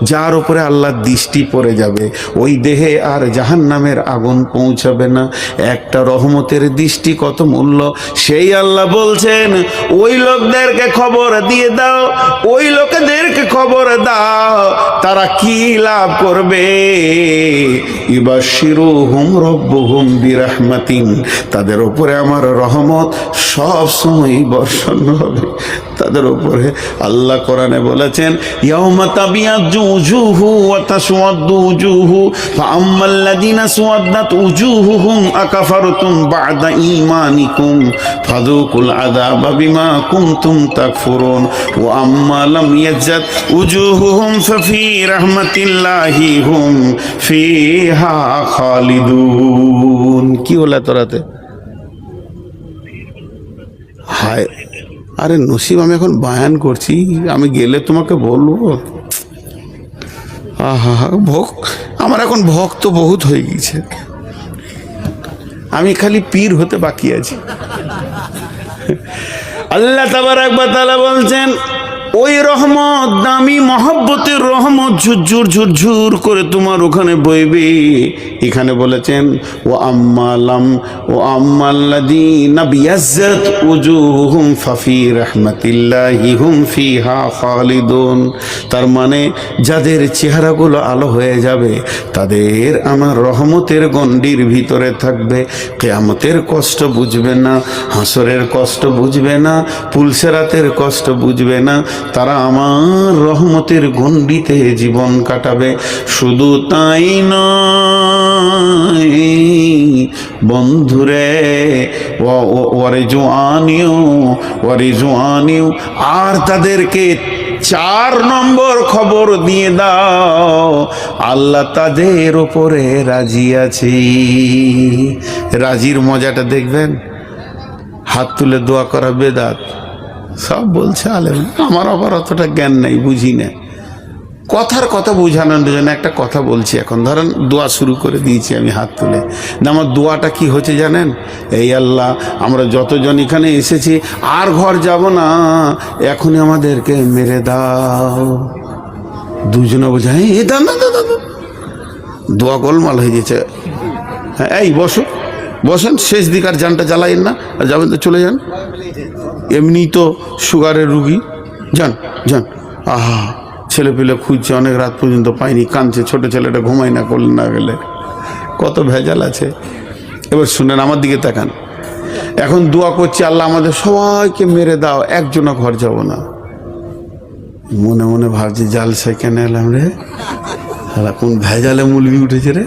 যার উপরে আল্লাহর দৃষ্টি পড়ে যাবে ওই দেহে আর জাহান্নামের আগুন পৌঁছাবে না। একটা রহমতের দৃষ্টি কত মূল্য, সেই আল্লাহ বলছেন ওই লোকদেরকে খবর দিয়ে দাও, ওই লোকেদেরকে খবর দাও তারা কি লাভ করবে। ইবাশিরুহুম রব্বুহুম বিরাহমাতিন, তাদের উপরে আমার রহমত সব সময় বর্ষণ হবে তাদের উপরে। আল্লাহ কোরআনে বলেছেন ইয়াউমা তাবিয়াজ্জু উজুহু ওয়া তাসওয়াদ্দু উজুহু ফাআম্মাল্লাযিনা সুওয়াদ্দাত উজুহুহুম আকাফারতুম বা'দা ঈমানিকুম ফাযুকুল আযাবা বিমা কুনতুম তাকফুরুন ওয়া আম্মা লাম ইয়াজ্জাত উজুহুহুম ফাফি রাহমাতিল্লাহি হুম ফিহা খালিদুন। কি হলো তোরাতে? হায় আরে নসিব, আমি এখন বায়ান করছি, আমি গেলে তোমাকে বলবো। আহা আমার এখন ভক্ত বহুত হয়ে গেছে, আমি খালি পীর হতে বাকি আছি। আল্লাহ তাবারক ওয়া তাআলা বলছেন ওই রহমত, দামি মহব্বতের রহমত ঝুরঝুর ঝুরঝুর করে তোমার ওখানে বইবে। এখানে বলেছেন ও আম্মাল্লাযীনা বিয়াজ্জাত উজুহুম ফাফি রাহমাতিল্লাহি হুম ফিহা খালিদুন। তার মানে যাদের চেহারাগুলো আলো হয়ে যাবে তাদের আমার রহমতের গণ্ডির ভিতরে থাকবে। কিয়ামতের কষ্ট বুঝবে না, হাসরের কষ্ট বুঝবে না, পুলসেরাতের কষ্ট বুঝবে না, তারা আমার রহমতের গণ্ডিতে জীবন কাটাবে। শুধু তাই নয় বন্ধুরে, ওয়ারে জোয়ানিও, আর তাদেরকে 4 নম্বর খবর দিয়ে দাও আল্লাহ তাদের ওপরে রাজি আছে। রাজির মজাটা দেখবেন, হাত তুলে দোয়া করা বেদাত সব বলছে আলেম, আমার আবার অতটা জ্ঞান নেই, বুঝি না। কথার কথা বোঝানোর জন্য একটা কথা বলছি। এখন ধরেন দোয়া শুরু করে দিয়েছি আমি হাত তুলে, না আমার দোয়াটা কি হচ্ছে জানেন? এই আল্লাহ আমরা যতজন এখানে এসেছি আর ঘর যাব না, এখনই আমাদেরকে মেরে দাও। দুজনে বোঝায় এ দাও না, দোয়া গোলমাল হয়ে গেছে। হ্যাঁ এই বসেন, শেষ দিক আর জানটা জ্বালাইন না, আর যাবেন তো চলে যান, এমনি তো সুগারের রুগী, যান। আহা ছেলে পেলে খুঁজছে, অনেক রাত পর্যন্ত পাইনি, কাঁদছে, ছোট ছেলেটা ঘুমাই না করলে না গেলে, কত ভেজাল আছে। এবার শুনেন, আমার দিকে তাকান। এখন দোয়া করছি আল্লাহ আমাদের সবাইকে মেরে দাও, একজনও ঘর যাব না। মনে মনে ভাবছি জালসায় কেন এলাম রে, কোন ভেজালে মুলবি উঠেছে রে,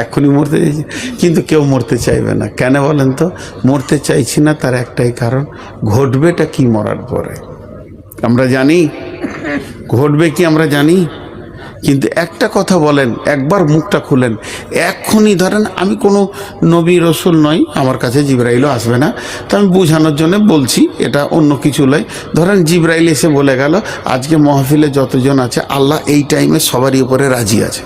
এক্ষুনি মরতে চাইছি। কিন্তু কেউ মরতে চাইবে না। কেন বলেন তো? মরতে চাইছি না তার একটাই কারণ, ঘটবেটা কি মরার পরে আমরা জানি, ঘটবে কি আমরা জানি। কিন্তু একটা কথা বলেন, একবার মুখটা খুলেন, এক্ষুনি ধরেন আমি কোনো নবী রসুল নই, আমার কাছে জিবরাইলও আসবে না, তো আমি বোঝানোর জন্য বলছি, এটা অন্য কিছু নয়। ধরেন জিবরাইল এসে বলে গেল আজকে মাহফিলে যতজন আছে আল্লাহ এই টাইমে সবারই উপরে রাজি আছে,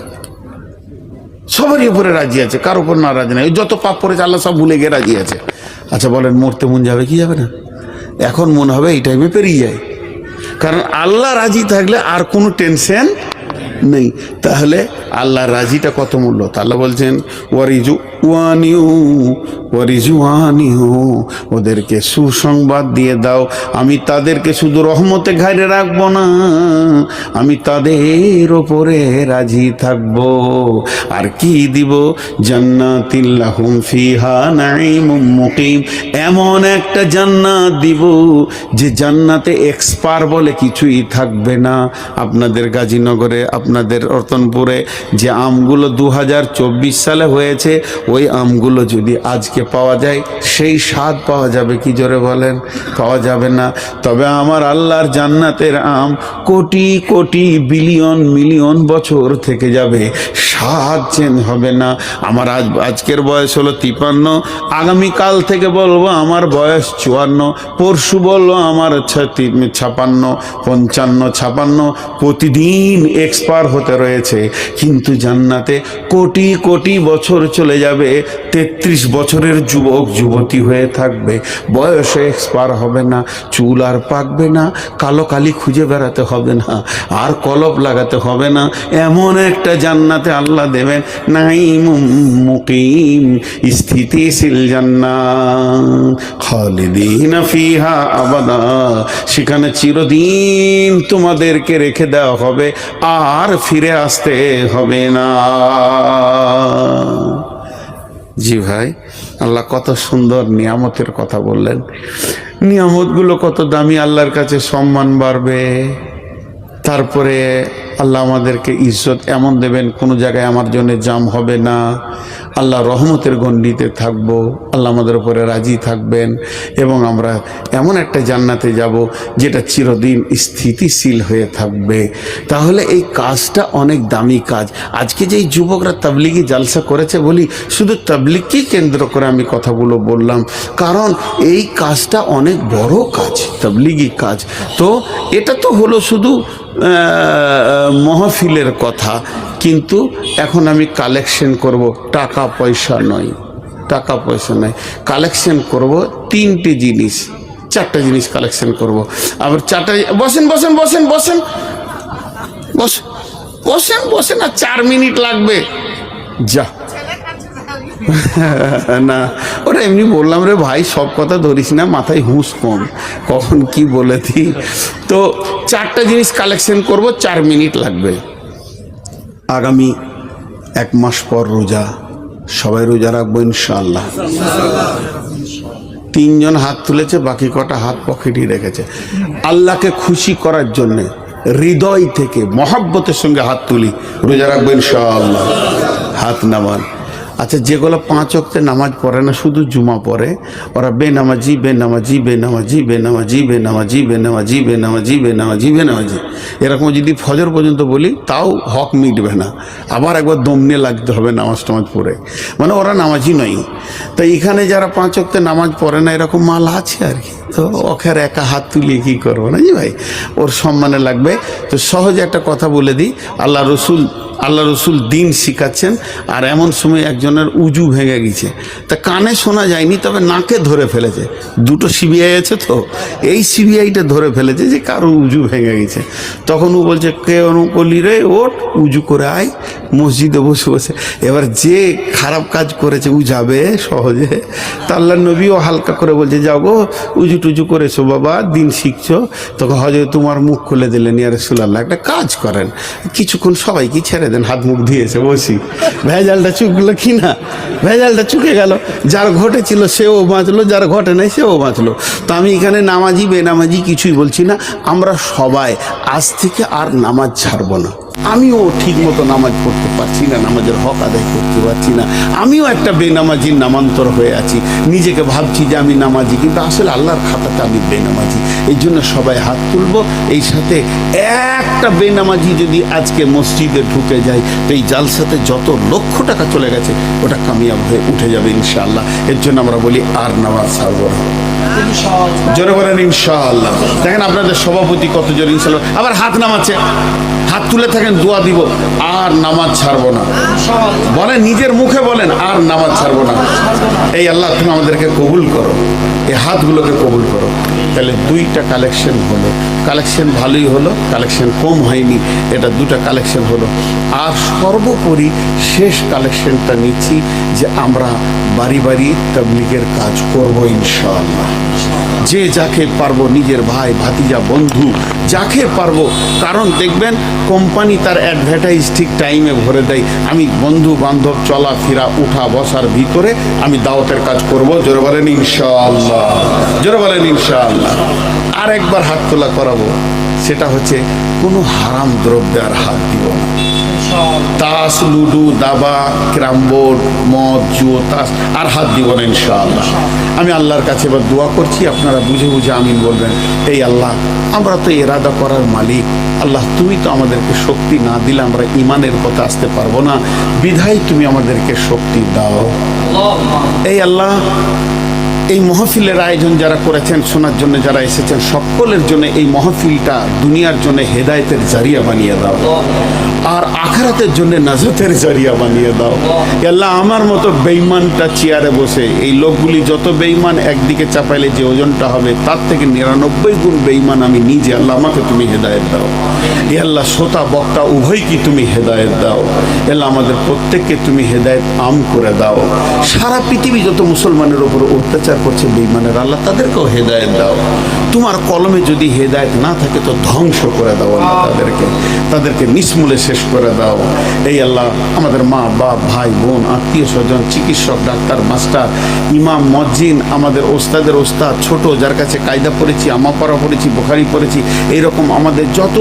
সবারই উপরে রাজি আছে, কার উপর নারাজ নাই, যত পাপ করেছে আল্লাহ সব ভুলে গিয়ে রাজি আছে। আচ্ছা বলেন মরতে মন যাবে কি যাবে না? এখন মনে হবে এই টাইমে পেরিয়ে যায়, কারণ আল্লাহ রাজি থাকলে আর কোনো টেনশন নেই। তাহলে আল্লাহ রাজিটা কত মূল্য। আল্লাহ বলছেন ওয়ারিজুয়ানিহু, ওদেরকে সুসংবাদ দিয়ে দাও, আমি তাদেরকে শুধু রহমতে ঘাইরে রাখবো না, আমি তাদের ওপরে রাজি থাকবো। আর কি দিব? জান্নাতিল্লাহুম ফিহা নাঈমুম মুকিম, এমন একটা জান্নাত দিব যে জান্নাতে এক্সপার বলে কিছুই থাকবে না। আপনাদের গাজীনগরে, আপনাদের রতনপুরে যে আমগুলো 2024 সালে হয়েছে, ওই আমগুলো যদি আজকে পাওয়া যায় সেই স্বাদ পাওয়া যাবে কি? জোরে বলেন, পাওয়া যাবে না। তবে আমার আল্লাহর জান্নাতের আম কোটি কোটি বিলিয়ন মিলিয়ন বছর থেকে যাবে, স্বাদ চেঞ্জ হবে না। আমার আজকের বয়স হলো 53, আগামীকাল থেকে বলবো আমার বয়স 54, পরশু বলবো আমার 56, 55, 56, প্রতিদিন এক্সপার এক্সপায়ার হতে রয়েছে, কিন্তু জান্নাতে কোটি কোটি বছর চলে যাবে, 33 বছরের যুবক যুবতী হয়ে থাকবে, বয়সে এক্সপায়ার হবে না, চুল আর পাকবে না, কালো কালি খুঁজে বেড়াতে হবে না, আর কলপ লাগাতে হবে না। এমন একটা জান্নাতে আল্লাহ দেবেন, নাইম মুকিম, স্থিতিশীল জান্নাত, খালিদিনা ফিহা আবাদা, সেখানে চিরদিন তোমাদেরকে রেখে দেওয়া হবে, আর ফিরে আসতে হবে না। জি ভাই, আল্লাহ কত সুন্দর নিয়ামতের কথা বললেন। নিয়ামতগুলো কত দামি, আল্লাহর কাছে সম্মান বাড়বে। তারপরে আল্লাহ আমাদেরকে ইজ্জত এমন দেবেন, কোনো জায়গায় আমার জন্য জাম হবে না, আল্লাহ রহমতের গণ্ডিতে থাকবো, আল্লাহ আমাদের উপরে রাজি থাকবেন, এবং আমরা এমন একটা জান্নাতে যাব যেটা চিরদিন স্থিতিশীল হয়ে থাকবে। তাহলে এই কাজটা অনেক দামি কাজ। আজকে যেই যুবকরা তাবলিগি জালসা করেছে, বলি শুধু তাবলিগকেই কেন্দ্র করে আমি কথাগুলো বললাম, কারণ এই কাজটা অনেক বড় কাজ, তাবলিগি কাজ। তো এটা তো হলো শুধু মহফিলের কথা, কিন্তু এখন আমি কালেকশন করব, টাকা পয়সা নয়, টাকা পয়সা নয়, কালেকশন করব 3টে জিনিস, 4টা জিনিস কালেকশন করব। আবার 4টা, বসেন বসেন বসেন বসেন বসেন বসেন বসেন, আর 4 মিনিট লাগবে, যা না, ওরা এমনি বললাম রে ভাই, সব কথা ধরিস না, মাথায় হুঁশ কম, কখন কি বলে দিই। তো 4টা জিনিস কালেকশন করব, 4 মিনিট লাগবে। আগামী 1 মাস পর রোজা, সবাই রোজা রাখবো ইনশাআল্লাহ। 3 জন হাত তুলেছে, বাকি কটা হাত পকেটই রেখেছে। আল্লাহকে খুশি করার জন্যে হৃদয় থেকে মহব্বতের সঙ্গে হাত তুলি, রোজা রাখবো ইনশাআল্লাহ। হাত নামান। আচ্ছা, যেগুলো 5 ওয়াক্তে নামাজ পড়ে না, শুধু জুমা পড়ে, ওরা বেনামাজি বেনামাজি বেনামাজি বেনামাজি বেনামাজি বেনামাজি বেনামাজি বেনামাজি বেনামাজি, এরকম যদি ফজর পর্যন্ত বলি তাও হক মিটবে না, আবার একবার দম নিয়ে লাগতে হবে নামাজ টামাজ পড়ে, মানে ওরা নামাজি নয়। তো এখানে যারা 5 ওয়াক্তে নামাজ পড়ে না, এরকম মাল আছে আর কি। তো ওখানে একা হাত তুলিয়ে কী করবো না জি ভাই, ওর সম্মানে লাগবে। তো সহজে একটা কথা বলে দিই, আল্লাহ রসুল দিন শিখাচ্ছেন, আর এমন সময় একজনের উজু ভেঙে গেছে, তা কানে শোনা যায়নি, তবে নাকে ধরে ফেলেছে। 2টো সিবিআই আছে, তো এই সিবিআইটা ধরে ফেলেছে যে কারো উজু ভেঙে গেছে। তখন ও বলছে, কে বলি রে, ওঠ উজু করে আয়, মসজিদে বসে বসে। এবার যে খারাপ কাজ করেছে ও যাবে সহজে, তা আল্লাহ নবীও হালকা করে বলছে, যাও গো উজু টুজু করেছো বাবা, দিন শিখছো। তখন হজরত তোমার মুখ খুলে দিলেন, ইয়া রাসূলুল্লাহ একটা কাজ করেন, কিছুক্ষণ সবাইকে ছেড়ে দেন, হাত মুখ দিয়েছে বসি, ভেজালটা চুকলো কি না, ভেজালটা চুকে গেল, যার ঘটেছিল সেও বাঁচলো, যার ঘটে নাই সেও বাঁচলো। তো আমি এখানে নামাজি বেনামাজি কিছুই বলছি না, আমরা সবাই আজ থেকে আর নামাজ ছাড়বো না। আমিও ঠিক মতো নামাজ পড়তে পারছি না, নামাজের হক আদায় করতে পারছি না, আমিও একটা বেনামাজির নামান্তর হয়ে আছি, নিজেকে ভাবছি যে আমি নামাজি, কিন্তু আসলে আল্লাহর খাতাতে আমি বেনামাজি। এই জন্য সবাই হাত তুলব। এই সাথে একটা বেনামাজি যদি আজকে মসজিদে ঢুকে যায়, তো এই জালসাতে যত লক্ষ টাকা চলে গেছে ওটা কামিয়াব হয়ে উঠে যাবে ইনশাআল্লাহ। এর জন্য আমরা বলি আর নামাজ ছাড়বো না, জোরে বলেন ইনশাআল্লাহ। দেখেন আপনাদের সভাপতি কত জোরে ইনশাআল্লাহ, আবার হাত নামাচ্ছে, হাত তুলে থাকেন, দোয়া দিব, আর নামাজ ছাড়বো না বলেন, নিজের মুখে বলেন, আর নামাজ ছাড়বো না। এই আল্লাহ তুমি আমাদেরকে কবুল করো, এই হাতগুলোকে কবুল করো। তাহলে 2টা কালেকশন হলো, কালেকশন ভালোই হলো, কালেকশন কম হয়নি, এটা 2টা কালেকশন হলো। আর সর্বোপরি শেষ কালেকশনটা নিচ্ছি যে আমরা বাড়ি বাড়ি তাবলীগের কাজ করবো ইনশাআল্লাহ। যে যাকে পারবো, নিজের ভাই ভাতিজা বন্ধু যাকে পারবো, কারণ দেখবেন কোম্পানি তার অ্যাডভার্টাইজ ঠিক টাইমে ভরে দেয়। আমি বন্ধু বান্ধব চলাফেরা উঠা বসার ভিতরে আমি দাওয়াতের কাজ করব, জোরে বলেন ইনশাআল্লাহ, জোরে বলেন ইনশাআল্লাহ। আর একবার হাত তোলা করাবো, সেটা হচ্ছে কোনো হারাম দ্রব্যে আর হাত দিব না। তাস, লুডু, দাবা, ক্যারামবোর্ড, মদ, জুয়ো, তাস আর হাত দিব না ইনশাআল্লাহ। আমি আল্লাহর কাছে এবার দোয়া করছি, আপনারা বুঝে বুঝে আমিন বলবেন। এই আল্লাহ, আমরা তো এরাদা করার মালিক, আল্লাহ তুমি তো আমাদেরকে শক্তি না দিলে আমরা ইমানের পথে আসতে পারবো না, বিধায় তুমি আমাদেরকে শক্তি দাও। এই আল্লাহ, এই মাহফিলের আয়োজন যারা করেছেন, শোনার জন্য যারা এসেছেন, সকলের জন্য এই মাহফিলটা দুনিয়ার জন্য হেদায়েতের জারিয়া বানিয়ে দাও, আর আখিরাতের জন্য নাজাতের জারিয়া বানিয়ে দাও। আল্লাহ, আমার মতো বেঈমানটা চেয়ারে বসে, এই লোকগুলি যত বেঈমান একদিকে চাপাইলে যে ওজনটা হবে তার থেকে 99 গুণ বেঈমান আমি নিজে। আল্লাহ, আমাকে তুমি হেদায়েত দাও। আল্লাহ, শ্রোতা বক্তা উভয়কে তুমি হেদায়েত দাও। আল্লাহ, আমাদের প্রত্যেককে তুমি হেদায়েত আম করে দাও। সারা পৃথিবী যত মুসলমানের উপর অত্যাচার করছে বেঈমানের, আল্লাহ তাদেরকেও হেদায়েত দাও। তোমার কলমে যদি হেদায়েত না থাকে তো ধ্বংস করে দাও আল্লাহ, তাদেরকে নিসমূলে শেষ করে দাও। এই আল্লাহ, আমাদের মা বাপ ভাই বোন আত্মীয় স্বজন, চিকিৎসক ডাক্তার মাস্টার ইমাম মজ্জিন, আমাদের ওস্তাদের ওস্তাদ, ছোট যার কাছে কায়দা পড়েছি, আমাপাড়া পড়েছি, বুখারি পড়েছি, এইরকম আমাদের যত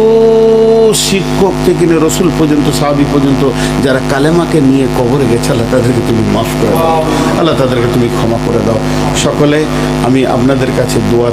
শিক্ষক থেকে নিয়ে রসুল পর্যন্ত, সাহাবী পর্যন্ত যারা কালেমাকে নিয়ে কবরে গেছে, আল্লাহ তাদেরকে তুমি মাফ করে দাও। আল্লাহ তাদেরকে তুমি ক্ষমা করে দাও। সকলে আমি আপনাদের কাছে দোয়া